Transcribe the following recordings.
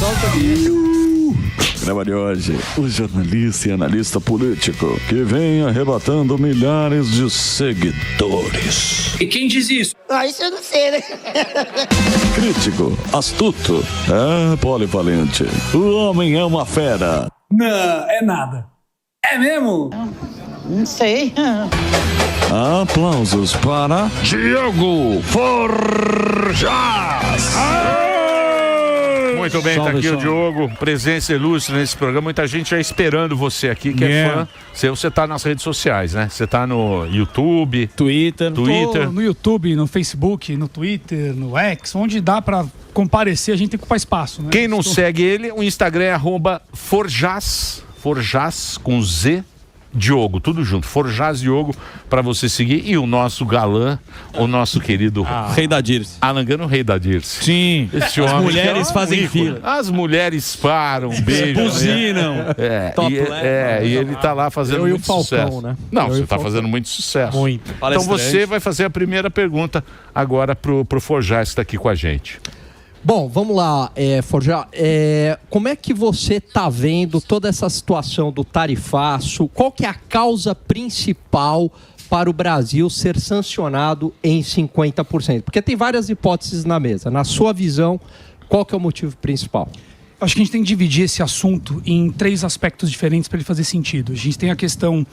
Solta a vinheta. Programa de hoje, o jornalista e analista político que vem arrebatando milhares de seguidores. E quem diz isso? Isso eu não sei, né? Crítico, astuto, polivalente. O homem é uma fera. Não, é nada. É mesmo? Não sei. Aplausos para Diogo Forjas. Muito bem, tá aqui o Diogo, presença ilustre nesse programa. Muita gente já esperando você aqui, que é fã. Você tá nas redes sociais, né? Você tá no YouTube, Twitter. Tô no YouTube, no Facebook, no Twitter, no X, onde dá pra comparecer, a gente tem que ocupar espaço, né? Quem não segue ele, o Instagram é @Forjas com Z, Diogo, tudo junto, Forjas Diogo, pra você seguir. E o nosso galã, o nosso querido Rei da Dirce. Alangano, o Rei da Dirce. Sim, esse as homem mulheres fazem fila. As mulheres param, beijam. Buzinam. E ele tá lá fazendo muito sucesso. Né? Não, você tá fazendo muito sucesso. Muito. Então você vai fazer a primeira pergunta agora pro Forjas, que tá aqui com a gente. Bom, vamos lá, Forjas. Como é que você está vendo toda essa situação do tarifaço? Qual que é a causa principal para o Brasil ser sancionado em 50%? Porque tem várias hipóteses na mesa. Na sua visão, qual que é o motivo principal? Acho que a gente tem que dividir esse assunto em 3 aspectos diferentes para ele fazer sentido. A gente tem a questão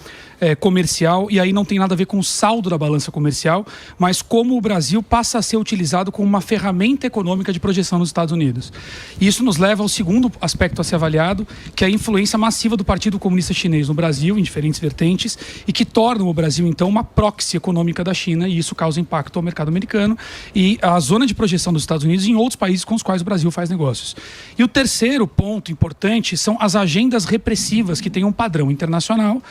comercial, e aí não tem nada a ver com o saldo da balança comercial, mas como o Brasil passa a ser utilizado como uma ferramenta econômica de projeção nos Estados Unidos. E isso nos leva ao segundo aspecto a ser avaliado, que é a influência massiva do Partido Comunista Chinês no Brasil, em diferentes vertentes, e que tornam o Brasil, então, uma proxy econômica da China, e isso causa impacto ao mercado americano e à zona de projeção dos Estados Unidos e em outros países com os quais o Brasil faz negócios. E o terceiro ponto importante são as agendas repressivas que têm um padrão internacional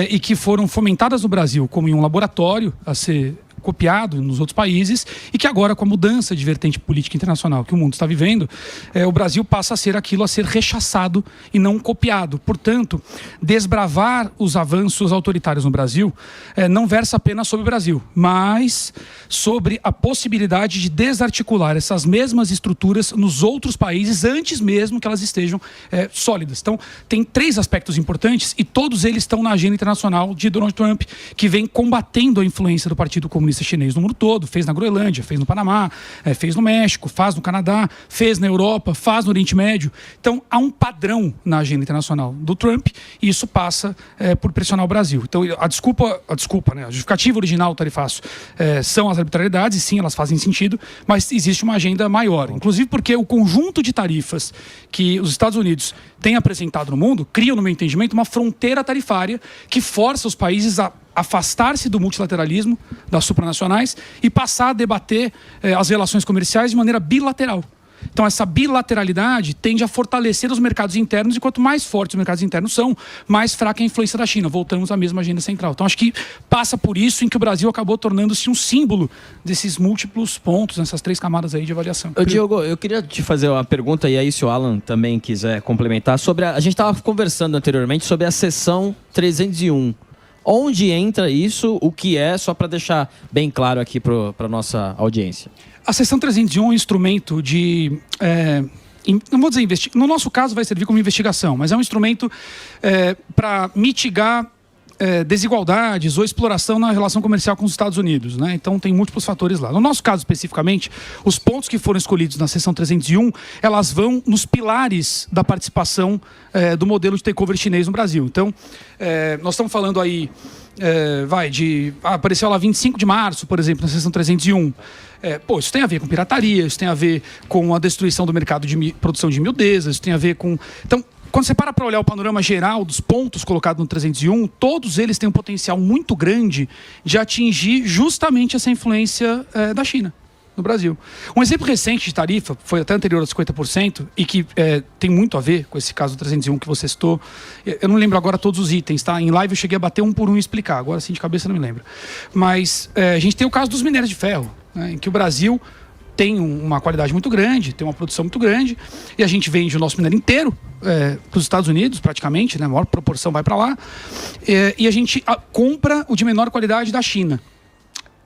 e que foram fomentadas no Brasil como em um laboratório a ser copiado nos outros países, e que agora, com a mudança de vertente política internacional que o mundo está vivendo, o Brasil passa a ser aquilo a ser rechaçado e não copiado. Portanto, desbravar os avanços autoritários no Brasil não versa apenas sobre o Brasil, mas sobre a possibilidade de desarticular essas mesmas estruturas nos outros países antes mesmo que elas estejam sólidas. Então, tem 3 aspectos importantes e todos eles estão na agenda internacional de Donald Trump, que vem combatendo a influência do Partido Comunista Chinês no mundo todo. Fez na Groenlândia, fez no Panamá, fez no México, faz no Canadá, fez na Europa, faz no Oriente Médio. Então, há um padrão na agenda internacional do Trump e isso passa por pressionar o Brasil. Então, a justificativa original do tarifaço são as arbitrariedades, e sim, elas fazem sentido, mas existe uma agenda maior. Inclusive porque o conjunto de tarifas que os Estados Unidos têm apresentado no mundo cria, no meu entendimento, uma fronteira tarifária que força os países a afastar-se do multilateralismo, das supranacionais, e passar a debater as relações comerciais de maneira bilateral. Então, essa bilateralidade tende a fortalecer os mercados internos, e quanto mais fortes os mercados internos são, mais fraca é a influência da China. Voltamos à mesma agenda central. Então, acho que passa por isso em que o Brasil acabou tornando-se um símbolo desses múltiplos pontos, nessas 3 camadas aí de avaliação. Diogo, eu queria te fazer uma pergunta, e aí se o Alan também quiser complementar, sobre a gente estava conversando anteriormente sobre a seção 301. Onde entra isso, o que é, só para deixar bem claro aqui para a nossa audiência. A seção 301 é um instrumento de... não vou dizer no nosso caso vai servir como investigação, mas é um instrumento para mitigar desigualdades ou exploração na relação comercial com os Estados Unidos, né? Então tem múltiplos fatores lá. No nosso caso especificamente, os pontos que foram escolhidos na seção 301, elas vão nos pilares da participação do modelo de takeover chinês no Brasil. Então, nós estamos falando aí, apareceu lá 25 de março, por exemplo, na seção 301. Isso tem a ver com pirataria, isso tem a ver com a destruição do mercado de produção de miudezas, isso tem a ver com... Então, quando você para olhar o panorama geral dos pontos colocados no 301, todos eles têm um potencial muito grande de atingir justamente essa influência da China no Brasil. Um exemplo recente de tarifa, foi até anterior a 50%, e que tem muito a ver com esse caso do 301 que você citou. Eu não lembro agora todos os itens, tá? Em live eu cheguei a bater um por um e explicar, agora assim de cabeça eu não me lembro. Mas a gente tem o caso dos minérios de ferro, né, em que o Brasil tem uma qualidade muito grande, tem uma produção muito grande, e a gente vende o nosso minério inteiro para os Estados Unidos, praticamente, né? A maior proporção vai para lá, e a gente compra o de menor qualidade da China.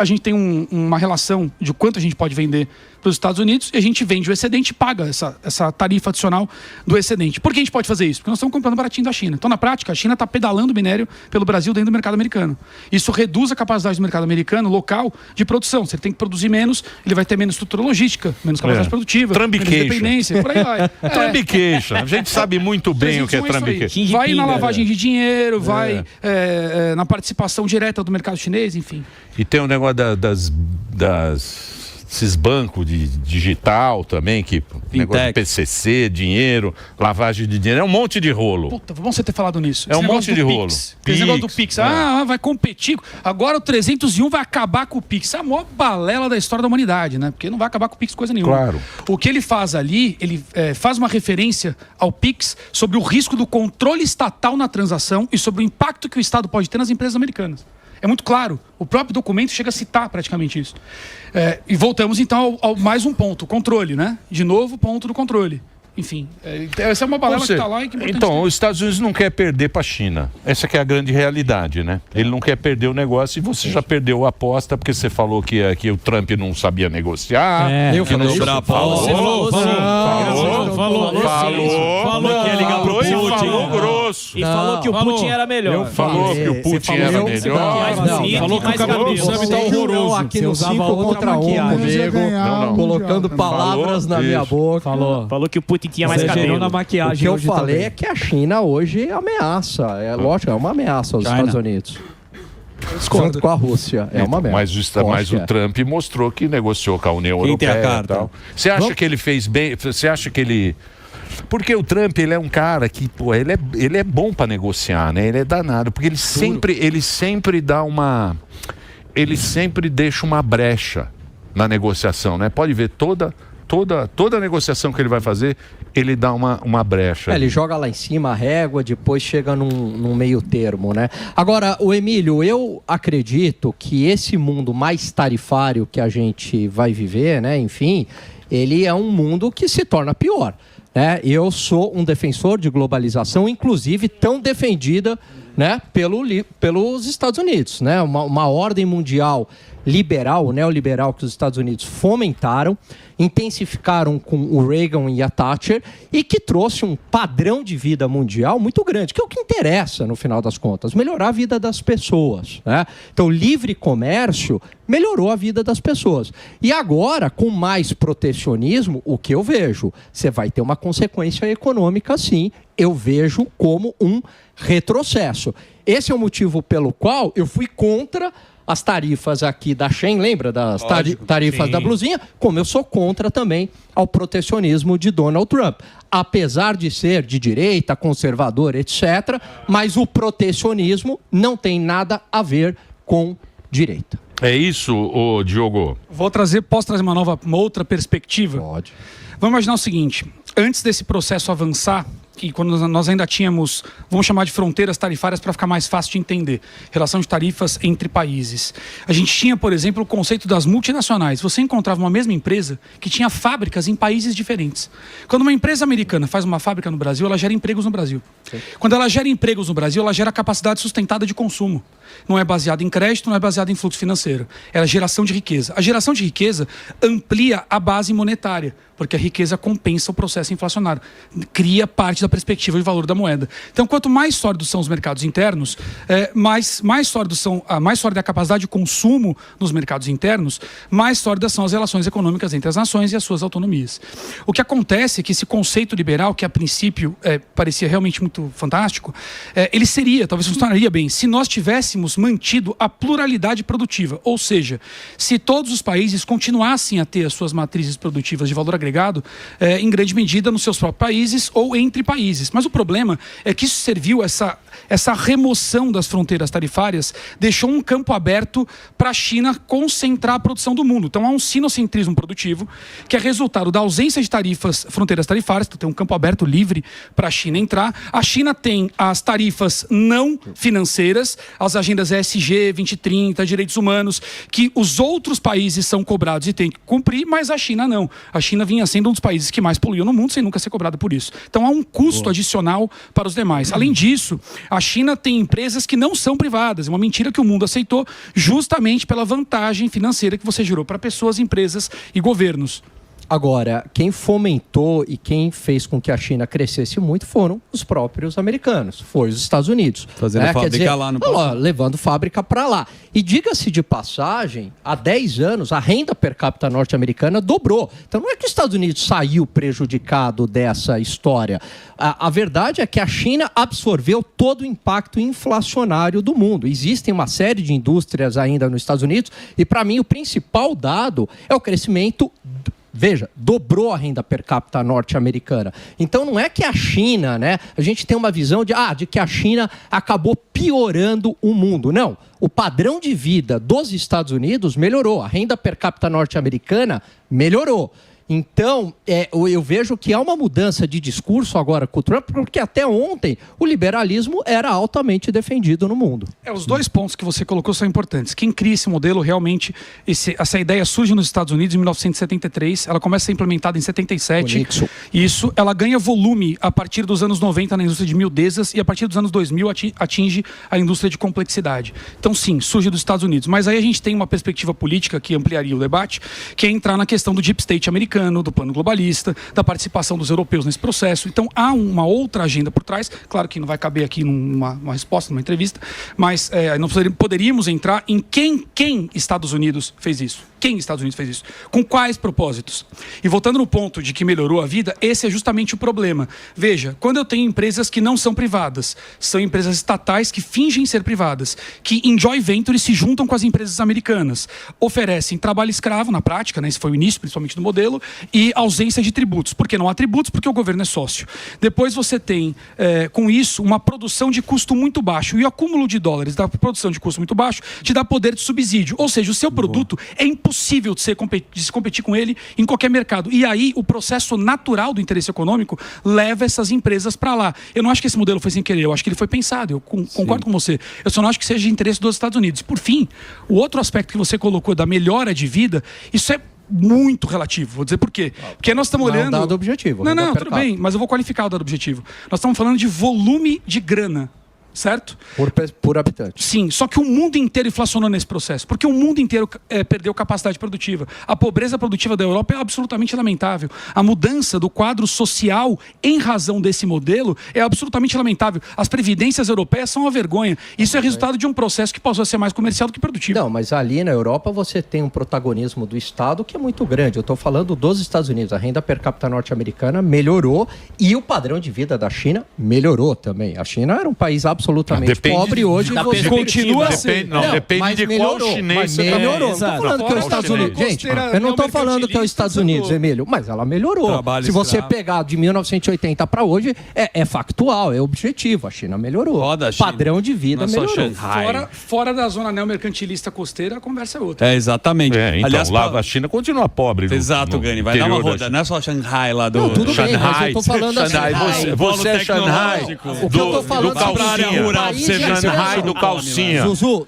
a gente tem uma relação de quanto a gente pode vender para os Estados Unidos e a gente vende o excedente e paga essa tarifa adicional do excedente. Por que a gente pode fazer isso? Porque nós estamos comprando baratinho da China. Então, na prática, a China está pedalando minério pelo Brasil dentro do mercado americano. Isso reduz a capacidade do mercado americano local de produção. Se ele tem que produzir menos, ele vai ter menos estrutura logística, menos capacidade produtiva, menos dependência, por aí vai. Trambiqueixa. A gente sabe muito bem o que é trambiqueixa. Vai na lavagem de dinheiro, vai na participação direta do mercado chinês, enfim. E tem o negócio esses bancos de digital também, que negócio de PCC, dinheiro, lavagem de dinheiro, é um monte de rolo. Puta, bom você ter falado nisso. É um monte de rolo. Esse negócio do Pix. Vai competir. Agora o 301 vai acabar com o Pix. É a maior balela da história da humanidade, né? Porque não vai acabar com o Pix coisa nenhuma. Claro. O que ele faz ali, ele faz uma referência ao Pix sobre o risco do controle estatal na transação e sobre o impacto que o Estado pode ter nas empresas americanas. É muito claro. O próprio documento chega a citar praticamente isso. E voltamos, então, ao mais um ponto. O controle, né? De novo, ponto do controle. Enfim, essa é uma balela que está lá e que é importante. Então, os Estados Unidos não quer perder para a China. Essa que é a grande realidade, né? Ele não quer perder o negócio e você já perdeu a aposta porque você falou que o Trump não sabia negociar. Eu falei sobre a aposta. Falou que ia ligar pro Putin. Falou grosso. E falou que o Putin era melhor. Falou que o Putin era melhor. Falou que o cabelo do Sam tá horroroso. Aqui no 5 contra 1 comigo, colocando palavras na minha boca. Falou que o Putin tinha mais cabelo. Na maquiagem. O que eu falei é que a China hoje ameaça. É lógico, é uma ameaça aos Estados Unidos. Junto com a Rússia. É uma ameaça. Mas o Trump mostrou que negociou com a União Europeia e tal. Você acha que ele fez bem? Você acha que ele... Porque o Trump, ele é um cara que, pô, ele é bom para negociar, né? Ele é danado, porque ele sempre dá uma... Ele sempre deixa uma brecha na negociação, né? Pode ver toda negociação que ele vai fazer, ele dá uma brecha. Ele joga lá em cima a régua, depois chega num meio termo, né? Agora, o Emílio, eu acredito que esse mundo mais tarifário que a gente vai viver, né? Enfim, ele é um mundo que se torna pior, né? Eu sou um defensor de globalização, inclusive tão defendida, né, pelos Estados Unidos, né? Uma ordem mundial liberal, neoliberal, que os Estados Unidos fomentaram, intensificaram com o Reagan e a Thatcher e que trouxe um padrão de vida mundial muito grande, que é o que interessa, no final das contas, melhorar a vida das pessoas, né? Então, livre comércio melhorou a vida das pessoas. E agora, com mais protecionismo, o que eu vejo? Você vai ter uma consequência econômica, sim. Eu vejo como um retrocesso. Esse é o motivo pelo qual eu fui contra as tarifas aqui da Shein, lembra das tarifas da blusinha? Como eu sou contra também ao protecionismo de Donald Trump. Apesar de ser de direita, conservador, etc., mas o protecionismo não tem nada a ver com direita. É isso, Diogo? Posso trazer uma outra perspectiva? Pode. Vamos imaginar o seguinte, antes desse processo avançar, que quando nós ainda tínhamos, vamos chamar de fronteiras tarifárias para ficar mais fácil de entender, relação de tarifas entre países. A gente tinha, por exemplo, o conceito das multinacionais. Você encontrava uma mesma empresa que tinha fábricas em países diferentes. Quando uma empresa americana faz uma fábrica no Brasil, ela gera empregos no Brasil. Sim. Quando ela gera empregos no Brasil, ela gera capacidade sustentada de consumo. Não é baseada em crédito, não é baseada em fluxo financeiro. É a geração de riqueza. A geração de riqueza amplia a base monetária, porque a riqueza compensa o processo inflacionário. Cria parte da perspectiva de valor da moeda. Então, quanto mais sólidos são os mercados internos, mais sólidos mais sólida a capacidade de consumo nos mercados internos, mais sólidas são as relações econômicas entre as nações e as suas autonomias. O que acontece é que esse conceito liberal, que a princípio parecia realmente muito fantástico, ele talvez funcionaria bem, se nós tivéssemos mantido a pluralidade produtiva. Ou seja, se todos os países continuassem a ter as suas matrizes produtivas de valor agregado, em grande medida nos seus próprios países ou entre países. Mas o problema é que isso serviu, essa remoção das fronteiras tarifárias, deixou um campo aberto para a China concentrar a produção do mundo. Então há um sinocentrismo produtivo, que é resultado da ausência de fronteiras tarifárias, então tem um campo aberto livre para a China entrar. A China tem as tarifas não financeiras, as agendas ESG, 2030, direitos humanos, que os outros países são cobrados e têm que cumprir, mas a China não. A China vinha vinha sendo um dos países que mais poluiu no mundo sem nunca ser cobrado por isso. Então há um custo adicional para os demais. Além disso, a China tem empresas que não são privadas. É uma mentira que o mundo aceitou justamente pela vantagem financeira que você gerou para pessoas, empresas e governos. Agora, quem fomentou e quem fez com que a China crescesse muito foram os próprios americanos, foi os Estados Unidos. Fazendo fábrica lá no levando fábrica para lá. E diga-se de passagem, há 10 anos a renda per capita norte-americana dobrou. Então não é que os Estados Unidos saiu prejudicado dessa história. A verdade é que a China absorveu todo o impacto inflacionário do mundo. Existem uma série de indústrias ainda nos Estados Unidos e, para mim, o principal dado é o crescimento. Veja, dobrou a renda per capita norte-americana. Então não é que a China, né? A gente tem uma visão de que a China acabou piorando o mundo. Não. O padrão de vida dos Estados Unidos melhorou. A renda per capita norte-americana melhorou. Então, eu vejo que há uma mudança de discurso agora com o Trump, porque até ontem o liberalismo era altamente defendido no mundo. Os dois pontos que você colocou são importantes. Quem cria esse modelo realmente, essa ideia surge nos Estados Unidos em 1973, ela começa a ser implementada em 77. Isso, ela ganha volume a partir dos anos 90 na indústria de miudezas e a partir dos anos 2000 atinge a indústria de complexidade. Então, sim, surge dos Estados Unidos. Mas aí a gente tem uma perspectiva política que ampliaria o debate, que é entrar na questão do deep state americano, do plano globalista, da participação dos europeus nesse processo. Então há uma outra agenda por trás, claro que não vai caber aqui numa resposta, numa entrevista, mas nós poderíamos entrar em quem Estados Unidos fez isso. Quem Estados Unidos fez isso? Com quais propósitos? E voltando no ponto de que melhorou a vida, esse é justamente o problema. Veja, quando eu tenho empresas que não são privadas, são empresas estatais que fingem ser privadas, que em joint venture se juntam com as empresas americanas, oferecem trabalho escravo na prática, né? Esse foi o início principalmente do modelo, e ausência de tributos. Por que não há tributos? Porque o governo é sócio. Depois você tem, com isso, uma produção de custo muito baixo. E o acúmulo de dólares da produção de custo muito baixo te dá poder de subsídio. Ou seja, o seu produto é impossível de se competir com ele em qualquer mercado. E aí, o processo natural do interesse econômico leva essas empresas para lá. Eu não acho que esse modelo foi sem querer. Eu acho que ele foi pensado. Eu concordo com você. Eu só não acho que seja de interesse dos Estados Unidos. Por fim, o outro aspecto que você colocou da melhora de vida, isso é muito relativo, vou dizer por quê. Porque nós estamos olhando... É um dado objetivo. Não, tudo bem, mas eu vou qualificar o dado objetivo. Nós estamos falando de volume de grana, certo? Por habitante. Sim, só que o mundo inteiro inflacionou nesse processo, porque o mundo inteiro perdeu capacidade produtiva. A pobreza produtiva da Europa é absolutamente lamentável. A mudança do quadro social em razão desse modelo é absolutamente lamentável. As previdências europeias são uma vergonha. Isso é resultado de um processo que passou a ser mais comercial do que produtivo. Não, mas ali na Europa você tem um protagonismo do Estado que é muito grande. Eu estou falando dos Estados Unidos. A renda per capita norte-americana melhorou e o padrão de vida da China melhorou também. A China era um país absolutamente pobre, hoje você continua sendo. Depende de qual chinês você melhorou. Não estou falando que é os Estados Unidos. Gente, eu não estou falando que é os Estados Unidos, Emílio, mas ela melhorou. Se você pegar de 1980 para hoje, é factual, é objetivo. A China melhorou. Padrão de vida melhorou. Fora da zona neomercantilista costeira, a conversa é outra. Exatamente. Então, aliás, lá a China continua pobre. Exato, Gani. Vai dar uma roda. Não é só Xangai lá do... Não, tudo bem, mas eu tô falando assim. Você é Xangai O que eu tô falando do calcinha. Shanghai do calcinha.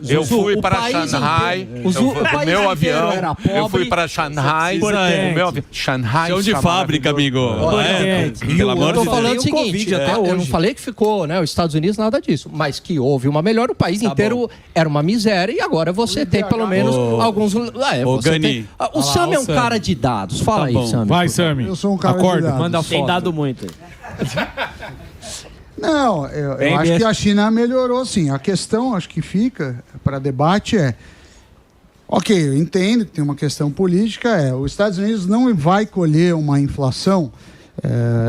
Eu fui para Shanghai. O meu avião. Eu fui para Shanghai. O meu avião. Shanghai. Chão de fábrica, amigo. Pelo amor de Deus. Eu tô falando o seguinte, eu não falei que ficou, né, os Estados Unidos, nada disso, mas que houve uma melhora, o país inteiro era uma miséria e agora você tem pelo menos alguns... O Sam é um cara de dados. Fala aí, Sam. Vai, Sam. Eu sou um cara de dados. Manda foto. Tem dado muito. Não, eu acho que a China melhorou, sim. A questão, acho que fica para debate ok, eu entendo que tem uma questão política, os Estados Unidos não vai colher uma inflação.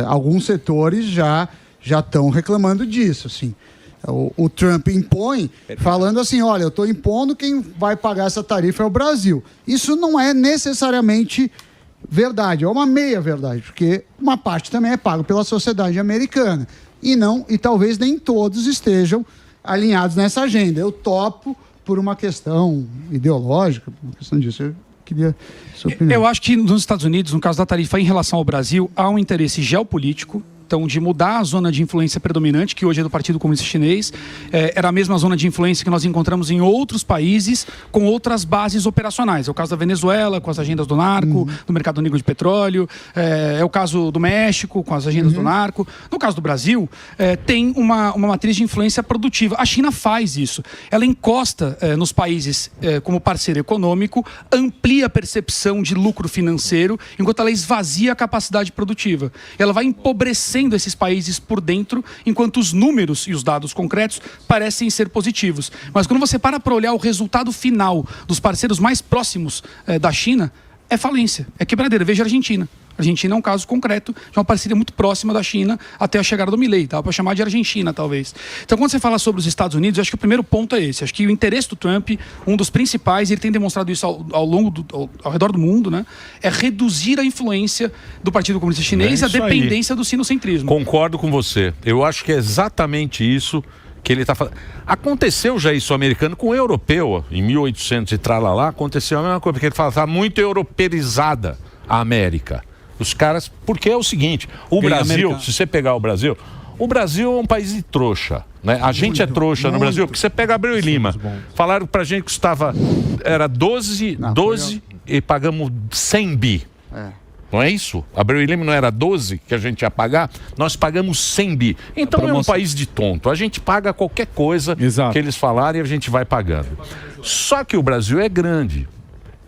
Alguns setores já estão reclamando disso, assim. O Trump impõe, falando assim, olha, eu estou impondo, quem vai pagar essa tarifa é o Brasil. Isso não é necessariamente verdade, é uma meia verdade, porque uma parte também é paga pela sociedade americana. E talvez nem todos estejam alinhados nessa agenda. Eu topo por uma questão ideológica, por uma questão disso. Eu queria sua opinião. Eu acho que nos Estados Unidos, no caso da tarifa em relação ao Brasil, há um interesse geopolítico, questão de mudar a zona de influência predominante, que hoje é do Partido Comunista Chinês. Era a mesma zona de influência que nós encontramos em outros países com outras bases operacionais. É o caso da Venezuela, com as agendas do narco, do mercado negro de petróleo. É o caso do México, com as agendas do narco. No caso do Brasil, tem uma matriz de influência produtiva. A China faz isso. Ela encosta nos países como parceiro econômico, amplia a percepção de lucro financeiro, enquanto ela esvazia a capacidade produtiva. Ela vai empobrecendo esses países por dentro, enquanto os números e os dados concretos parecem ser positivos. Mas quando você para olhar o resultado final dos parceiros mais próximos da China, é falência, é quebradeira. Veja a Argentina. A Argentina é um caso concreto de uma parceria muito próxima da China até a chegada do Milei. Dá para chamar de Argentina, talvez. Então, quando você fala sobre os Estados Unidos, eu acho que o primeiro ponto é esse. Acho que o interesse do Trump, um dos principais, ele tem demonstrado isso ao redor do mundo, né? É reduzir a influência do Partido Comunista Chinês e a dependência do sinocentrismo. Concordo com você. Eu acho que é exatamente isso que ele está falando. Aconteceu já isso americano com o europeu, em 1800 e tralalá, aconteceu a mesma coisa, porque ele fala, está muito europeizada a América. Os caras, porque é o seguinte, o Brasil, se você pegar o Brasil é um país de trouxa, né? A gente é trouxa no Brasil, porque você pega Abreu e Lima, falaram pra gente que custava, era 12 e pagamos 100 bi. Não é isso? Abreu e Lima não era 12 que a gente ia pagar? Nós pagamos 100 bi. Então é um país de tonto. A gente paga qualquer coisa que eles falarem e a gente vai pagando. Só que o Brasil é grande.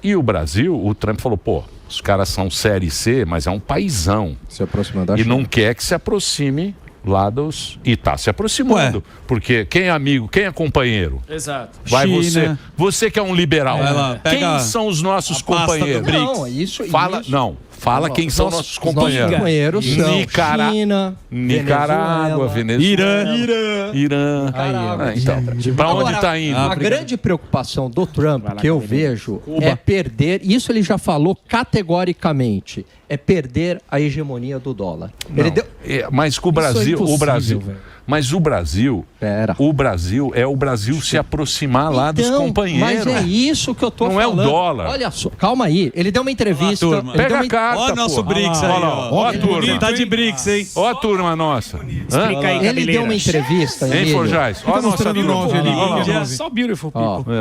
E o Brasil, o Trump falou, pô, os caras são série C, mas é um paizão. Se aproximando da China. E não quer que se aproxime lá dos... E tá se aproximando. Porque quem é amigo, quem é companheiro? Exato. Vai você que é um liberal. Quem são os nossos companheiros? Não, isso... Fala quem são nossos companheiros. Nossos companheiros são China, Nicarágua, Venezuela, Irã. Então, para onde está indo? A grande preocupação do Trump, que eu vejo, é perder, isso ele já falou categoricamente, é perder a hegemonia do dólar. Mas com o Brasil, mas o Brasil é o Brasil se aproximar lá dos companheiros. Mas é isso que eu tô falando. Não é o dólar. Olha só, calma aí. Ele deu uma entrevista. Pega a carta, ó, nosso BRICS aí, ó a turma. Tá de BRICS, hein? Ó a turma nossa. Explica aí, ele deu uma entrevista. Hein, Forjais? Ó a nossa turma. Só beautiful people.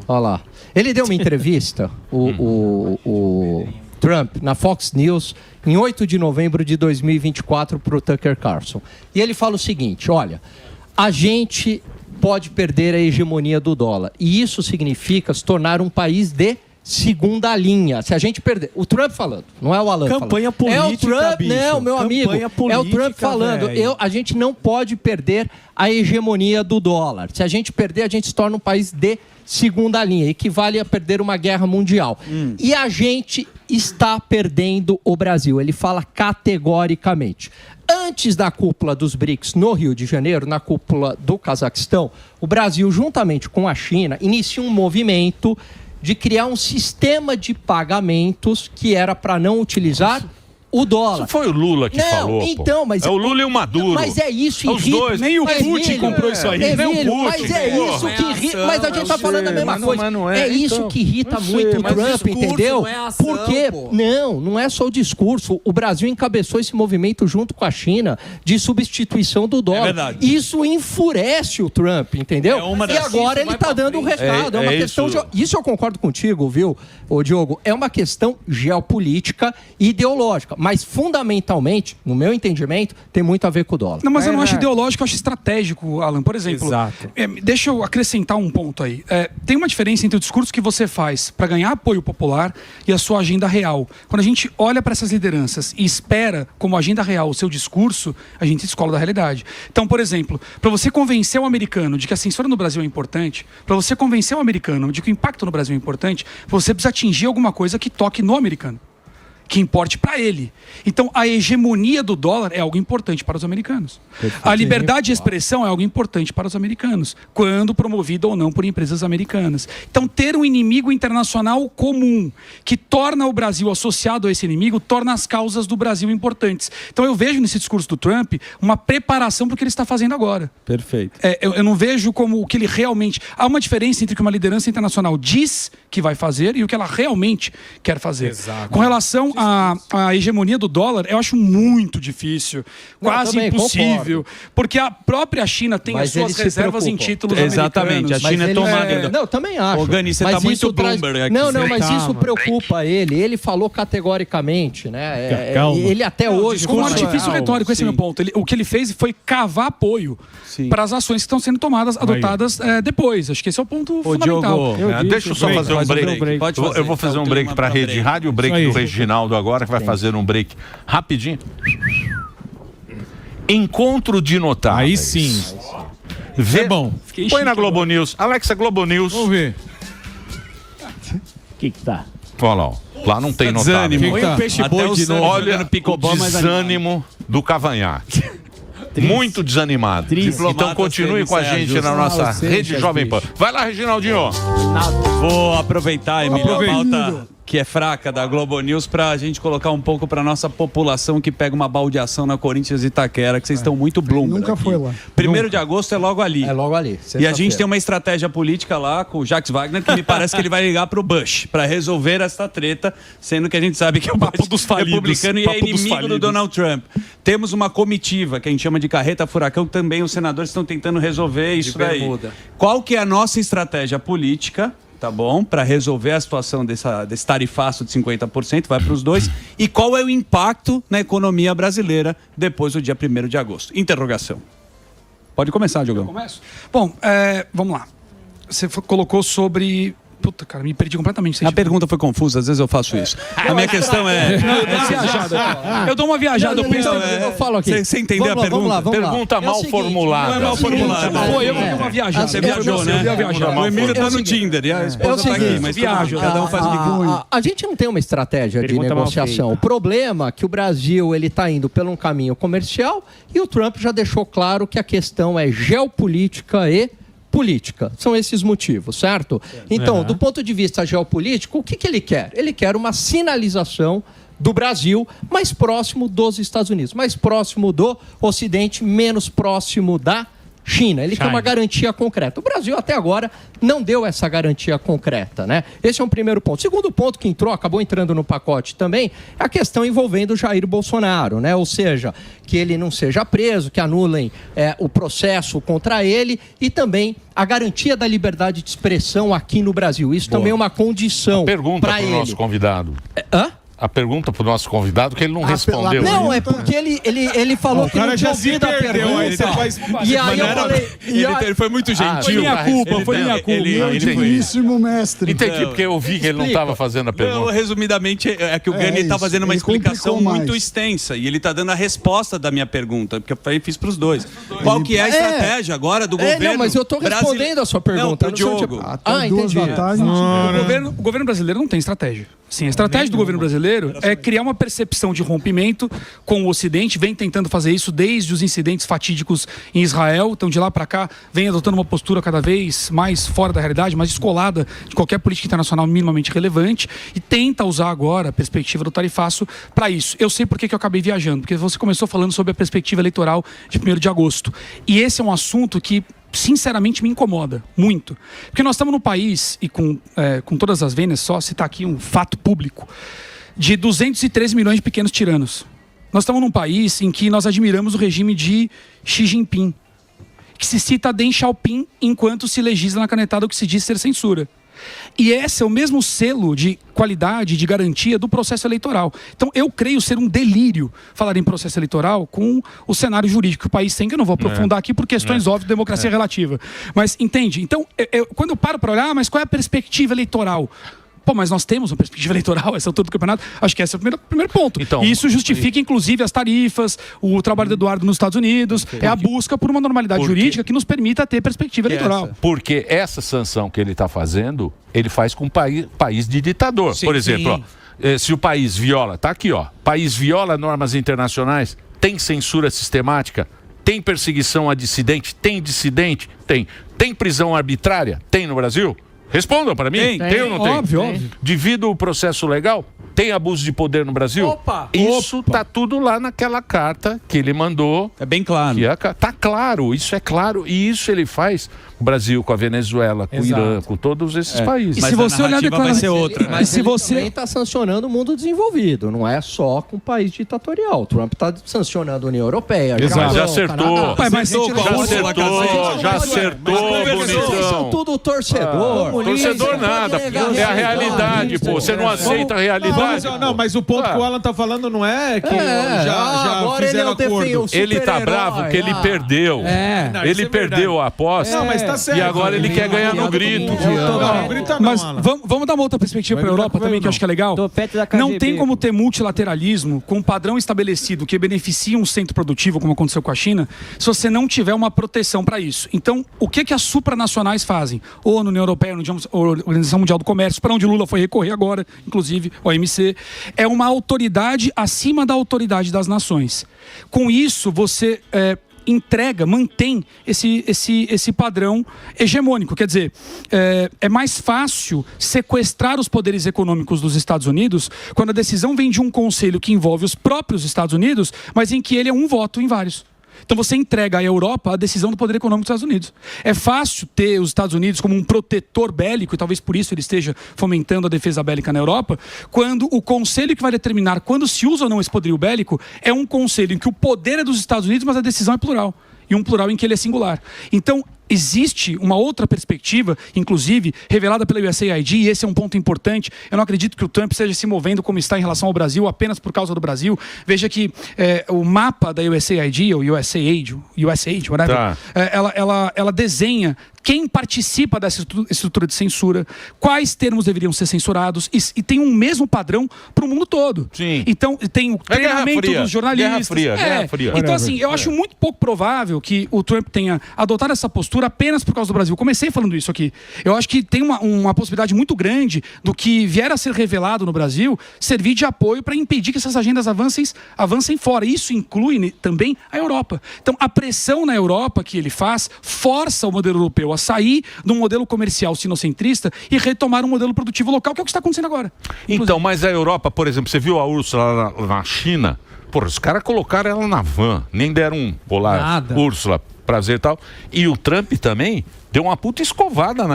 Olha lá. Ele deu uma entrevista, o Trump, na Fox News, em 8 de novembro de 2024, para o Tucker Carlson. E ele fala o seguinte, olha, a gente pode perder a hegemonia do dólar. E isso significa se tornar um país de segunda linha. Se a gente perder... O Trump falando, não é o Alan falando. Campanha política, é o Trump, bicho. Não, meu amigo. É o Trump falando. A gente não pode perder a hegemonia do dólar. Se a gente perder, a gente se torna um país de segunda linha. Equivale a perder uma guerra mundial. E a gente está perdendo o Brasil. Ele fala categoricamente. Antes da cúpula dos BRICS no Rio de Janeiro, na cúpula do Cazaquistão, o Brasil, juntamente com a China, inicia um movimento de criar um sistema de pagamentos que era para não utilizar o dólar. Isso foi o Lula que falou. Então, mas é o Lula e o Maduro. Mas é isso, irrita. Os dois. Nem o Putin comprou isso aí. Nem o Putin. Mas é isso que irrita. Mas a gente tá falando a mesma coisa. É isso que irrita muito o Trump, entendeu? Porque não é só o discurso. O Brasil encabeçou esse movimento junto com a China de substituição do dólar. Isso enfurece o Trump, entendeu? E agora ele tá dando o recado. É uma questão. Isso eu concordo contigo, viu, ô Diogo? É uma questão geopolítica e ideológica. Mas, fundamentalmente, no meu entendimento, tem muito a ver com o dólar. Não, mas eu não acho ideológico, eu acho estratégico, Alan. Por exemplo, deixa eu acrescentar um ponto aí. Tem uma diferença entre o discurso que você faz para ganhar apoio popular e a sua agenda real. Quando a gente olha para essas lideranças e espera como agenda real o seu discurso, a gente se descola da realidade. Então, por exemplo, para você convencer o americano de que a censura no Brasil é importante, para você convencer o americano de que o impacto no Brasil é importante, você precisa atingir alguma coisa que toque no americano, que importe para ele. Então, a hegemonia do dólar é algo importante para os americanos. A liberdade de expressão é algo importante para os americanos, quando promovida ou não por empresas americanas. Então, ter um inimigo internacional comum, que torna o Brasil associado a esse inimigo, torna as causas do Brasil importantes. Então, eu vejo nesse discurso do Trump uma preparação para o que ele está fazendo agora. Perfeito. Eu não vejo como o que ele realmente... Há uma diferença entre o que uma liderança internacional diz que vai fazer e o que ela realmente quer fazer. Exato. Com relação a hegemonia do dólar eu acho muito difícil, quase também impossível, concordo. porque a própria China tem Mas as suas eles se reservas em preocupam. títulos Exatamente, americanos. a China Mas é tomada. Não, também acho. Ô, Gani, você Mas tá muito isso traz- Bloomberg aqui. Não, Você- mas Calma. isso preocupa ele. Ele falou categoricamente, né? Calma. Ele até hoje... Como um artifício retórico, esse é o meu ponto. O que ele fez foi cavar apoio para as ações que estão sendo tomadas, adotadas depois. Acho que esse é o ponto fundamental. Deixa eu só fazer um break. Eu vou fazer um break para a Rede Rádio, o break do Reginaldo agora, que vai fazer um break rapidinho. Encontro de notáveis. Aí sim. É bom. Põe na Globo News. Alexa, Globo News. Vamos ver. O que tá? Olha lá, ó. Lá não tem notável. Desânimo. Põe o peixe boi de novo. Olha jogando picobol, o mas desânimo do Cavanhaque. Muito desanimado. Então continue com a gente na nossa Rede Jovem Pan. Vai lá, Reginaldinho. Vou aproveitar, Emílio, a pauta que é fraca da Globo News para a gente colocar um pouco para nossa população que pega uma baldeação na Corinthians e Itaquera, que vocês estão muito Bloomberg. Nunca aqui. foi lá. 1º de agosto é logo ali. É logo ali. E a gente tem uma estratégia política lá com o Jacques Wagner que me parece que ele vai ligar pro Bush para resolver essa treta, sendo que a gente sabe que o Bush dos falidos, republicano e é papo dos inimigo do falidos. Donald Trump. Temos uma comitiva que a gente chama de carreta furacão, que também os senadores estão tentando resolver isso daí. Qual que é a nossa estratégia política? Tá bom? Para resolver a situação desse tarifaço de 50%, vai para os dois. E qual é o impacto na economia brasileira depois do dia 1º de agosto? Interrogação. Pode começar, Diogão. Começo? Bom, vamos lá. Você colocou sobre... Puta, cara, me perdi completamente. A pergunta foi confusa, às vezes eu faço isso. A minha questão é... Não, eu dou uma viajada. Eu dou uma viajada. Eu falo aqui. Você entendeu a pergunta? Pergunta mal formulada. Não é mal formulada. Foi eu que dei uma viajada. Você viajou, né? O Emílio tá no Tinder e a esposa tá aqui, mas viajo. cada um faz o que quer. A gente não tem uma estratégia de Pergunta mal negociação. O problema é que o Brasil ele está indo por um caminho comercial e o Trump já deixou claro que a questão é geopolítica e política. São esses motivos, certo? Então, do ponto de vista geopolítico, o que ele quer? Ele quer uma sinalização do Brasil mais próximo dos Estados Unidos, mais próximo do Ocidente, menos próximo da China. Ele quer uma garantia concreta. O Brasil até agora não deu essa garantia concreta, né? Esse é um primeiro ponto. Segundo ponto que acabou entrando no pacote também, é a questão envolvendo o Jair Bolsonaro, né? Ou seja, que ele não seja preso, que anulem o processo contra ele e também a garantia da liberdade de expressão aqui no Brasil. Isso também é uma condição Pergunta para para o ele. nosso convidado. Hã? A pergunta para o nosso convidado, que ele não respondeu. Não, é porque ele falou que não tinha ouvido a pergunta. E aí eu falei... Ele foi muito gentil. Foi minha culpa, foi minha culpa. Meu digníssimo mestre. Entendi, porque eu vi que ele não estava fazendo a Não, pergunta. resumidamente, é que o Gani está isso. fazendo uma Ele explicação complicou muito mais. extensa e ele está dando a resposta da minha pergunta, porque eu fiz para os dois. Qual que é a estratégia agora do governo? Não, mas eu estou respondendo a sua pergunta. Não, pro Diogo. Até 2 da tarde. O governo brasileiro não tem estratégia. Sim, a estratégia do governo brasileiro é criar uma percepção de rompimento com o Ocidente, vem tentando fazer isso desde os incidentes fatídicos em Israel, então de lá para cá vem adotando uma postura cada vez mais fora da realidade, mais descolada de qualquer política internacional minimamente relevante e tenta usar agora a perspectiva do tarifaço para isso. Eu sei por que eu acabei viajando, porque você começou falando sobre a perspectiva eleitoral de 1º de agosto. E esse é um assunto que sinceramente me incomoda muito. Porque nós estamos num país, e com todas as vênias, só citar aqui um fato público, de 213 milhões de pequenos tiranos. Nós estamos num país em que nós admiramos o regime de Xi Jinping, que se cita Deng Xiaoping enquanto se legisla na canetada o que se diz ser censura. E esse é o mesmo selo de qualidade, de garantia do processo eleitoral. Então, eu creio ser um delírio falar em processo eleitoral com o cenário jurídico que o país tem, que eu não vou aprofundar aqui por questões óbvias de democracia relativa. Mas, entende? Então, quando eu paro para olhar, mas qual é a perspectiva eleitoral? Pô, mas nós temos uma perspectiva eleitoral, essa altura do campeonato. Acho que esse é o primeiro ponto. Então, e isso justifica, inclusive, as tarifas, o trabalho do Eduardo nos Estados Unidos, é a busca por uma normalidade jurídica que nos permita ter perspectiva eleitoral. Porque essa sanção que ele está fazendo, ele faz com país de ditador. Sim, por exemplo, ó, se o país viola, tá aqui, ó, país viola normas internacionais, tem censura sistemática, tem perseguição a dissidente, tem dissidente, tem prisão arbitrária, tem no Brasil? Respondam para mim. Tem ou não tem? Óbvio. Devido ao processo legal, tem abuso de poder no Brasil? Isso tá tudo lá naquela carta que ele mandou. É bem claro. Tá claro, isso é claro. E isso ele faz o Brasil, com a Venezuela, com o Irã, com todos esses países. E se você olhar a declaração, mas se você está sancionando o mundo desenvolvido, não é só com o país ditatorial. O Trump está sancionando a União Europeia. Já acertou. Já acertou, bonitão. Vocês são tudo torcedor. Torcedor nada, é a realidade, pô. Você não aceita a realidade. Não, mas o ponto que o Alan tá falando não é que já fizeram acordo. Ele tá bravo porque ele perdeu. Ele perdeu a aposta e agora ele quer ganhar no grito. Mas vamos dar uma outra perspectiva para a Europa também, que eu acho que é legal. Não tem como ter multilateralismo com um padrão estabelecido que beneficia um centro produtivo, como aconteceu com a China, se você não tiver uma proteção para isso. Então, o que as supranacionais fazem? ONU, União Europeia, Organização Mundial do Comércio, para onde Lula foi recorrer agora, inclusive, OMC, é uma autoridade acima da autoridade das nações. Com isso, você mantém esse padrão hegemônico. Quer dizer, é mais fácil sequestrar os poderes econômicos dos Estados Unidos quando a decisão vem de um conselho que envolve os próprios Estados Unidos, mas em que ele é um voto em vários. Então você entrega à Europa a decisão do poder econômico dos Estados Unidos. É fácil ter os Estados Unidos como um protetor bélico, e talvez por isso ele esteja fomentando a defesa bélica na Europa, quando o conselho que vai determinar quando se usa ou não esse poderio bélico é um conselho em que o poder é dos Estados Unidos, mas a decisão é plural. E um plural em que ele é singular. Então, existe uma outra perspectiva, inclusive, revelada pela USAID, e esse é um ponto importante. Eu não acredito que o Trump esteja se movendo como está em relação ao Brasil, apenas por causa do Brasil. Veja que o mapa da USAID, ou USAID, whatever, ela desenha quem participa dessa estrutura de censura, quais termos deveriam ser censurados, e tem um mesmo padrão para o mundo todo. Sim. Então, tem o treinamento dos jornalistas. Guerra Fria. Então, assim, eu acho muito pouco provável que o Trump tenha adotado essa postura apenas por causa do Brasil. Comecei falando isso aqui. Eu acho que tem uma possibilidade muito grande do que vier a ser revelado no Brasil servir de apoio para impedir que essas agendas avancem fora. Isso inclui também a Europa. Então, a pressão na Europa que ele faz força o modelo europeu a sair de um modelo comercial sinocentrista e retomar um modelo produtivo local, que é o que está acontecendo agora. Então, mas a Europa, por exemplo, você viu a Úrsula na China? Porra, os caras colocaram ela na van, nem deram um olá, Úrsula, prazer e tal. E o Trump também deu uma puta escovada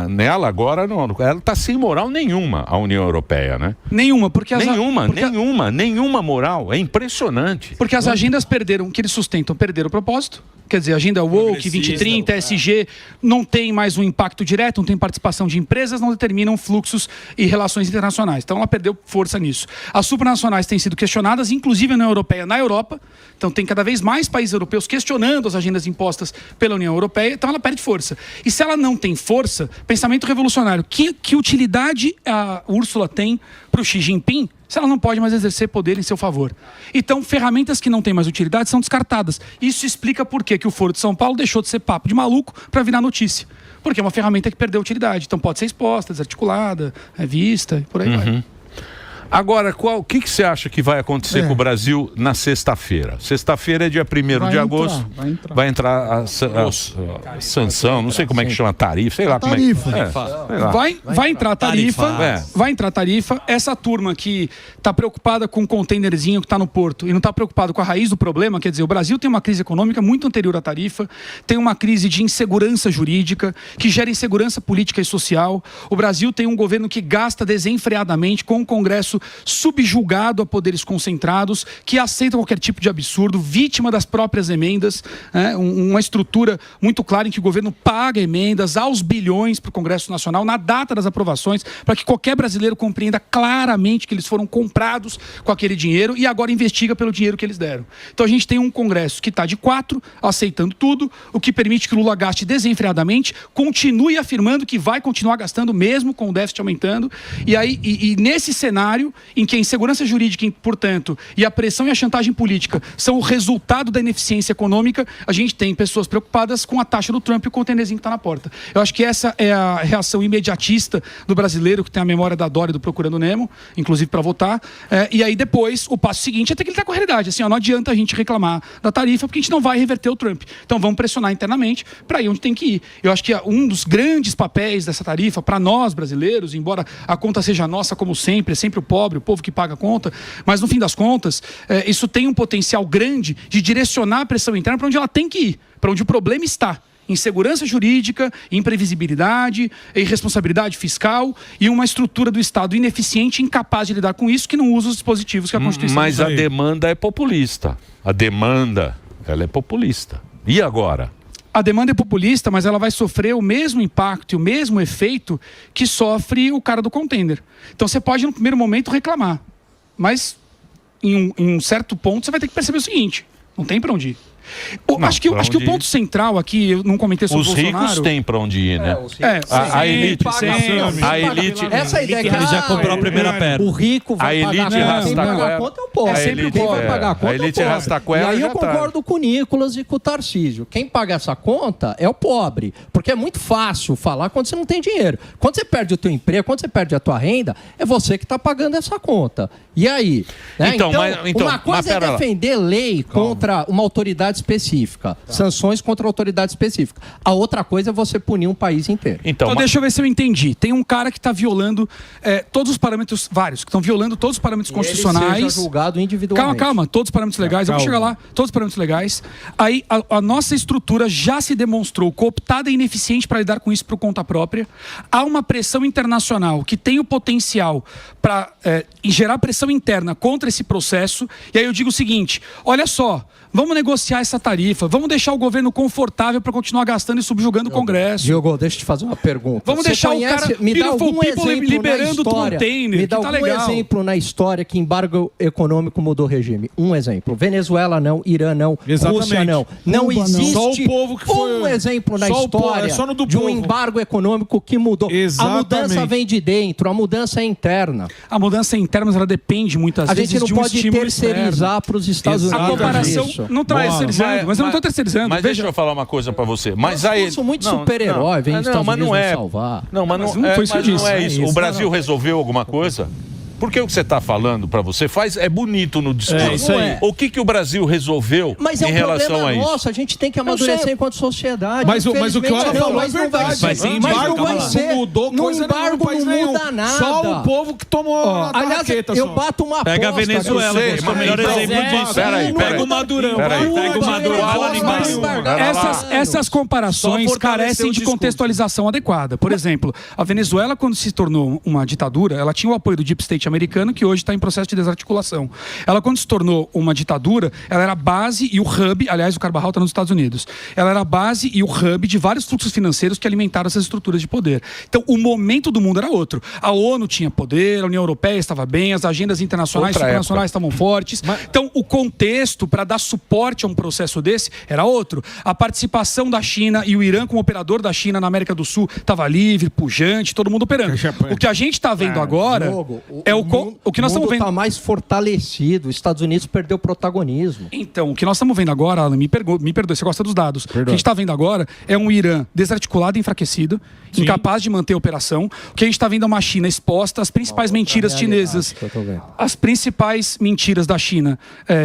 nela agora. Ela tá sem moral nenhuma, a União Europeia, né? Nenhuma, porque nenhuma moral. É impressionante. Porque as agendas perderam, que eles sustentam, perderam o propósito. Quer dizer, a agenda Woke, 2030, ESG, não tem mais um impacto direto, não tem participação de empresas, não determinam fluxos e relações internacionais. Então ela perdeu força nisso. As supranacionais têm sido questionadas, inclusive a União Europeia na Europa. Então tem cada vez mais países europeus questionando as agendas impostas pela União Europeia, então ela perde força. E se ela não tem força, pensamento revolucionário, que utilidade a Úrsula tem para o Xi Jinping se ela não pode mais exercer poder em seu favor? Então, ferramentas que não têm mais utilidade são descartadas. Isso explica por que o Foro de São Paulo deixou de ser papo de maluco para virar notícia. Porque é uma ferramenta que perdeu utilidade. Então pode ser exposta, desarticulada, vista e por aí vai. Agora, o que você acha que vai acontecer com o Brasil na sexta-feira? Sexta-feira é dia 1º de agosto. Vai entrar a sanção, não sei como é que chama, tarifa, sei lá como é que... Vai entrar a tarifa. Essa turma que está preocupada com o containerzinho que está no porto e não está preocupada com a raiz do problema, quer dizer, o Brasil tem uma crise econômica muito anterior à tarifa, tem uma crise de insegurança jurídica, que gera insegurança política e social. O Brasil tem um governo que gasta desenfreadamente com o Congresso subjugado a poderes concentrados, que aceita qualquer tipo de absurdo, vítima das próprias emendas, uma estrutura muito clara em que o governo paga emendas aos bilhões para o Congresso Nacional na data das aprovações, para que qualquer brasileiro compreenda claramente que eles foram comprados com aquele dinheiro e agora investiga pelo dinheiro que eles deram. Então a gente tem um Congresso que está de 4, aceitando tudo, o que permite que o Lula gaste desenfreadamente, continue afirmando que vai continuar gastando mesmo com o déficit aumentando, e nesse cenário em que a insegurança jurídica, portanto, e a pressão e a chantagem política são o resultado da ineficiência econômica, a gente tem pessoas preocupadas com a taxa do Trump e o containerzinho que está na porta. Eu acho que essa é a reação imediatista do brasileiro, que tem a memória da Dora e do Procurando Nemo, inclusive para votar. E aí depois, o passo seguinte é ter que lidar com a realidade. Assim, não adianta a gente reclamar da tarifa, porque a gente não vai reverter o Trump. Então vamos pressionar internamente para ir onde tem que ir. Eu acho que um dos grandes papéis dessa tarifa, para nós brasileiros, embora a conta seja nossa como sempre, é sempre o pobre, o povo que paga a conta, mas no fim das contas, isso tem um potencial grande de direcionar a pressão interna para onde ela tem que ir, para onde o problema está, insegurança jurídica, imprevisibilidade, irresponsabilidade fiscal e uma estrutura do Estado ineficiente, incapaz de lidar com isso, que não usa os dispositivos que a Constituição Mas a demanda é populista. A demanda, ela é populista. E agora? A demanda é populista, mas ela vai sofrer o mesmo impacto e o mesmo efeito que sofre o cara do contender. Então você pode, no primeiro momento, reclamar. Mas, em um certo ponto, você vai ter que perceber o seguinte: não tem para onde ir. Acho que o ponto central aqui, eu não comentei sobre o Bolsonaro... Os ricos têm para onde ir, né? A elite... Essa ideia que ele já comprou a primeira pedra. O rico vai pagar a conta, é o pobre. Quem vai pagar a conta é o pobre. E aí eu concordo com o Nicolas e com o Tarcísio. Quem paga essa conta é o pobre. Porque é muito fácil falar quando você não tem dinheiro. Quando você perde o teu emprego, quando você perde a tua renda, é você que está pagando essa conta. E aí? Né? Então, uma coisa é defender lei contra uma autoridade específica, sanções contra a autoridade específica. A outra coisa é você punir um país inteiro. Então deixa eu ver se eu entendi. Tem um cara que está violando todos os parâmetros, vários, que estão violando todos os parâmetros constitucionais. Ele seja julgado individualmente. Calma, todos os parâmetros legais. Eu vou chegar lá, todos os parâmetros legais. Aí a nossa estrutura já se demonstrou cooptada e ineficiente para lidar com isso por conta própria. Há uma pressão internacional que tem o potencial para gerar pressão interna contra esse processo. E aí eu digo o seguinte: olha só, vamos negociar essa tarifa, vamos deixar o governo confortável para continuar gastando e subjugando o Congresso. Diogo, deixa eu te fazer uma pergunta. Vamos deixar o cara liberando o container, me dá algum exemplo na história que embargo econômico mudou o regime. Um exemplo. Venezuela não, Irã não, Rússia não. Não existe só o povo que foi... um exemplo na história de um embargo econômico que mudou. Exatamente. A mudança vem de dentro, a mudança é interna. A mudança é interna, mas ela depende muitas vezes de um estímulo externo. A gente não pode terceirizar para os Estados Unidos. A comparação não está terceirizando, mas eu não estou terceirizando. Mas deixa eu falar uma coisa para você. Mas aí, eu sou muito super-herói, vem os Estados Unidos nos salvar. Não, mas não é isso. O Brasil resolveu alguma coisa? Porque o que você está falando para você é bonito no discurso. É isso aí. O que o Brasil resolveu em relação a isso? Nossa, a gente tem que amadurecer enquanto sociedade. Mas o que o Alan falou é verdade. Mas não vai ser. Não mudou coisa nenhuma no país nenhum. Só o povo que tomou a raqueta. Eu bato uma aposta. Pega a Venezuela, que é o melhor exemplo disso. Pega o Madurão. Pega o Maduro. Essas comparações carecem de contextualização adequada. Por exemplo, a Venezuela, quando se tornou uma ditadura, ela tinha o apoio do Deep State americano, que hoje está em processo de desarticulação. Ela, quando se tornou uma ditadura, ela era a base e o hub, aliás, o Carvajal está nos Estados Unidos, ela era a base e o hub de vários fluxos financeiros que alimentaram essas estruturas de poder. Então, o momento do mundo era outro. A ONU tinha poder, a União Europeia estava bem, as agendas internacionais e supranacionais estavam fortes. Então, o contexto para dar suporte a um processo desse era outro. A participação da China e o Irã como operador da China na América do Sul estava livre, pujante, todo mundo operando. O que a gente está vendo agora é o que nós estamos vendo. Está mais fortalecido. Os Estados Unidos perdeu protagonismo. Então, o que nós estamos vendo agora, Alan, me perdoe, você gosta dos dados. O que a gente está vendo agora é um Irã desarticulado e enfraquecido, incapaz de manter a operação. O que a gente está vendo é uma China exposta às principais mentiras chinesas. As principais mentiras da China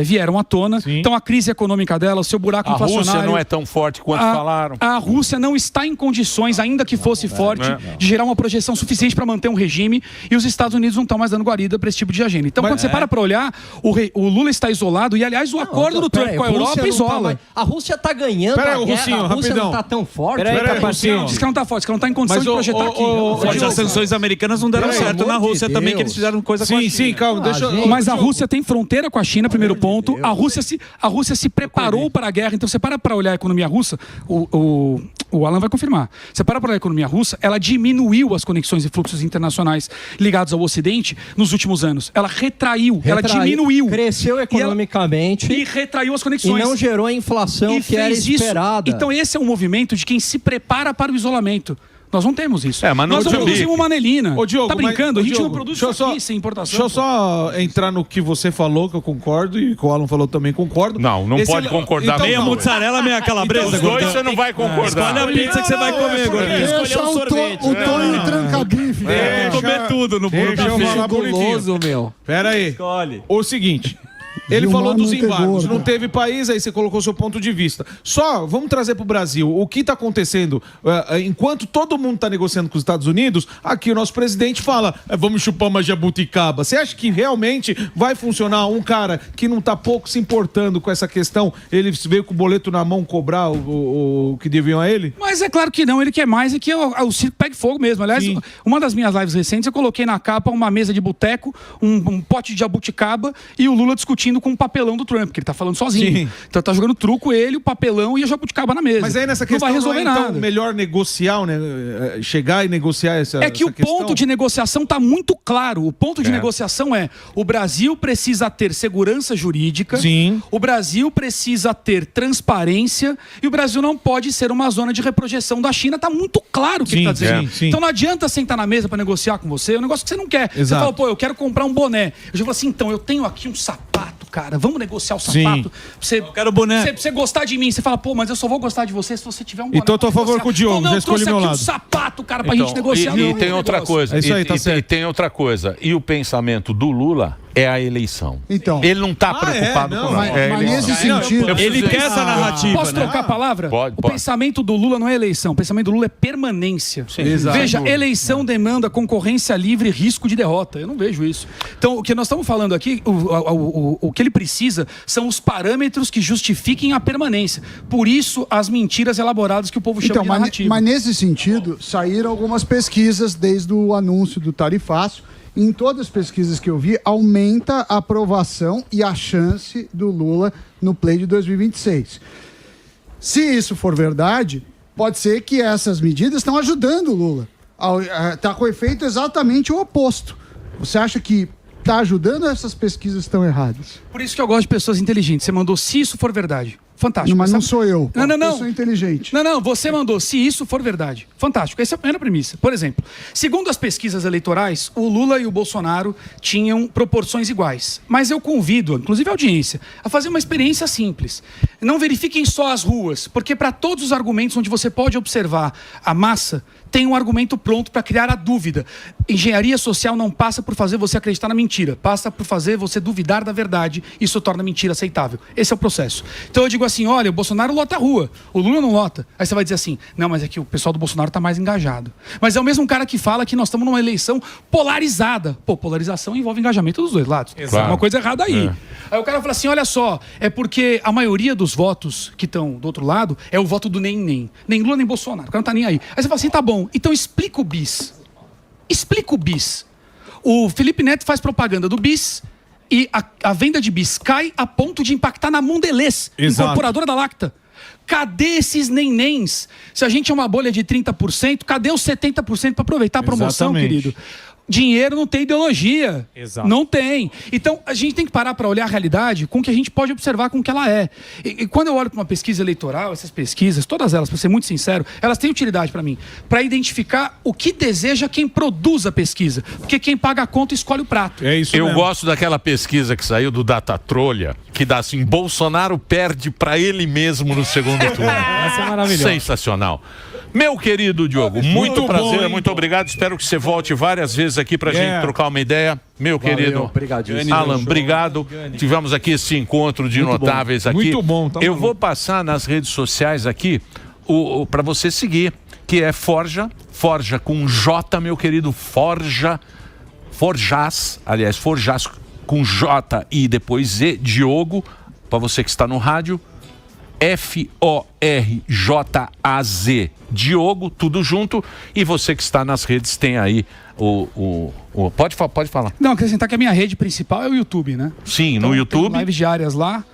vieram à tona. Então, a crise econômica dela, o seu buraco inflacionário... A Rússia não é tão forte quanto falaram. A Rússia não está em condições, ainda que fosse forte, de gerar uma projeção suficiente para manter um regime, e os Estados Unidos não estão mais dando guarida para esse tipo de agenda. Então, quando você para olhar, o Lula está isolado, e aliás, o acordo do Trump com a Europa isola. A Rússia está ganhando a guerra, a Rússia não está tão forte. Diz que não está forte, diz que não está em condição de projetar aqui. Mas as sanções americanas não deram certo na Rússia também, que eles fizeram coisa com a China. Sim, calma, mas a Rússia tem fronteira com a China, primeiro ponto. A Rússia se preparou para a guerra. Então, você para olhar a economia russa, o Alan vai confirmar. Você para olhar a economia russa, ela diminuiu as conexões e fluxos internacionais ligados ao Ocidente nos últimos anos. Ela retraiu, ela diminuiu. Cresceu economicamente. E retraiu as conexões. E não gerou a inflação que era esperada. Então, esse é um movimento de quem se prepara para o isolamento. Nós não temos isso. Mas nós não produzimos manelina. Ô, Diogo, tá brincando? A gente Diogo, não produz isso aqui sem importação. Deixa eu só entrar no que você falou, que eu concordo, e que o Alan falou também, concordo. Não pode concordar. Então, meia mozzarella, meia calabresa. Os dois você não vai concordar. Escolhe a pizza que você vai comer, gordinho. Deixa o Tonho tranca-bife. Comer tudo no bolo. Deixa eu falar bonitinho. Meu. Pera aí. Escolhe. O seguinte, Ele falou dos não ter embargos, gordo. não teve país, aí você colocou seu ponto de vista. Só, vamos trazer para o Brasil, o que está acontecendo, enquanto todo mundo está negociando com os Estados Unidos, aqui o nosso presidente fala, vamos chupar uma jabuticaba. Você acha que realmente vai funcionar um cara que não está pouco se importando com essa questão, ele veio com o boleto na mão cobrar o que deviam a ele? Mas é claro que não, ele quer mais é que o circo pegue fogo mesmo. Aliás, uma das minhas lives recentes eu coloquei na capa uma mesa de boteco, um pote de jabuticaba e o Lula discutindo com o papelão do Trump, que ele tá falando sozinho. Sim. Então tá jogando truco ele, o papelão e a jabuticaba na mesa. Mas aí nessa questão não vai resolver nada. Então melhor negociar, né? Chegar e negociar essa É que essa o ponto de negociação está muito claro. O ponto de negociação é: o Brasil precisa ter segurança jurídica, Sim. o Brasil precisa ter transparência e o Brasil não pode ser uma zona de reprojeção da China. Está muito claro o que ele está dizendo. sim. Então não adianta sentar na mesa para negociar com você, é um negócio que você não quer. Você Exato. fala, pô, eu quero comprar um boné. Eu já falo assim, então, eu tenho aqui um sapato, cara, vamos negociar o sapato. Eu quero boné. Pra você gostar de mim. Você fala, pô, mas eu só vou gostar de você se você tiver um boné. Então eu tô a favor com o Diogo, não, já escolhi trouxe meu aqui lado. um sapato, cara, pra gente negociar. E tem outra coisa. É isso aí, tá certo. E tem outra coisa. E o pensamento do Lula é a eleição. Então. Ele não está preocupado com Mas, nada. É a mas eleição. nesse sentido... Ele quer essa narrativa, Posso trocar a palavra? Pode. O pensamento do Lula não é eleição. O pensamento do Lula é permanência. Exato. Veja, eleição demanda concorrência livre e risco de derrota. Eu não vejo isso. Então, o que nós estamos falando aqui, o que ele precisa são os parâmetros que justifiquem a permanência. Por isso, as mentiras elaboradas que o povo chama Então, de narrativa. mas nesse sentido, saíram algumas pesquisas desde o anúncio do tarifaço. Em todas as pesquisas que eu vi, aumenta a aprovação e a chance do Lula no pleito de 2026. Se isso for verdade, pode ser que essas medidas estão ajudando o Lula. Está com efeito exatamente o oposto. Você acha que está ajudando ou essas pesquisas estão erradas? Por isso que eu gosto de pessoas inteligentes. Você mandou se isso for verdade. Fantástico. Mas não sou eu. Não. Eu sou inteligente. Não, você mandou se isso for verdade. Fantástico. Essa é a primeira premissa. Por exemplo, segundo as pesquisas eleitorais, o Lula e o Bolsonaro tinham proporções iguais. Mas eu convido, inclusive a audiência, a fazer uma experiência simples. Não verifiquem só as ruas, porque para todos os argumentos onde você pode observar a massa, tem um argumento pronto para criar a dúvida. Engenharia social não passa por fazer você acreditar na mentira, passa por fazer você duvidar da verdade. Isso torna a mentira aceitável. Esse é o processo. Então eu digo assim, olha, o Bolsonaro lota a rua, o Lula não lota. Aí você vai dizer assim, não, mas é que o pessoal do Bolsonaro está mais engajado. Mas é o mesmo cara que fala que nós estamos numa eleição polarizada. Pô, polarização envolve engajamento dos dois lados. Exato. Tem uma coisa errada aí. Aí o cara fala assim, olha só, é porque a maioria dos votos que estão do outro lado é o voto do nem. Nem Lula, nem Bolsonaro. O cara não tá nem aí. Aí você fala assim, tá bom, então explica o bis. Explica o bis. O Felipe Neto faz propaganda do bis e a venda de bis cai a ponto de impactar na Mondelez, incorporadora da Lacta. Cadê esses nenéns? Se a gente é uma bolha de 30%, cadê os 70% para aproveitar a promoção, querido? Dinheiro não tem ideologia. Exato. Não tem. Então, a gente tem que parar para olhar a realidade com o que a gente pode observar com o que ela é. E quando eu olho para uma pesquisa eleitoral, essas pesquisas, todas elas, para ser muito sincero, elas têm utilidade para mim. Para identificar o que deseja quem produz a pesquisa. Porque quem paga a conta escolhe o prato. É isso mesmo. Eu gosto daquela pesquisa que saiu do Datatrolha, que dá assim, Bolsonaro perde para ele mesmo no segundo turno. Essa é maravilhosa. Sensacional. Meu querido Diogo, muito prazer, bom, muito obrigado. Espero que você volte várias vezes aqui pra gente trocar uma ideia. Meu querido obrigadíssimo. Alan, obrigado. Tivemos aqui esse encontro de notáveis aqui. Muito bom. Eu vou passar nas redes sociais aqui para você seguir, que é Forja com J, meu querido, Forjas com J e depois Z, Diogo, para você que está no rádio. Forjaz, Diogo, tudo junto. E você que está nas redes tem aí Pode falar. Não, acrescentar que a minha rede principal é o YouTube, né? Sim, então, no YouTube. Tem lives diárias lá.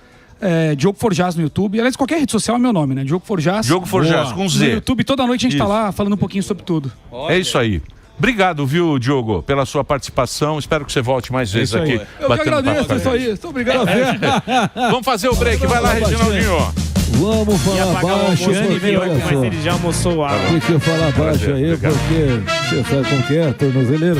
Diogo Forjaz no YouTube. Aliás, qualquer rede social é meu nome, né? Diogo Forjaz. Diogo Forjaz, com Z. No YouTube, toda noite a gente tá lá falando um pouquinho sobre tudo. É isso aí. Obrigado, viu, Diogo, pela sua participação. Espero que você volte mais vezes aqui. Eu que agradeço, isso aí. Muito obrigado. Vamos fazer o break. Vai lá, Reginaldinho. Vamos falar baixo, porque olha só. Ele já almoçou água. Tem que falar baixo aí, porque você sabe como que é, tornozeleiro.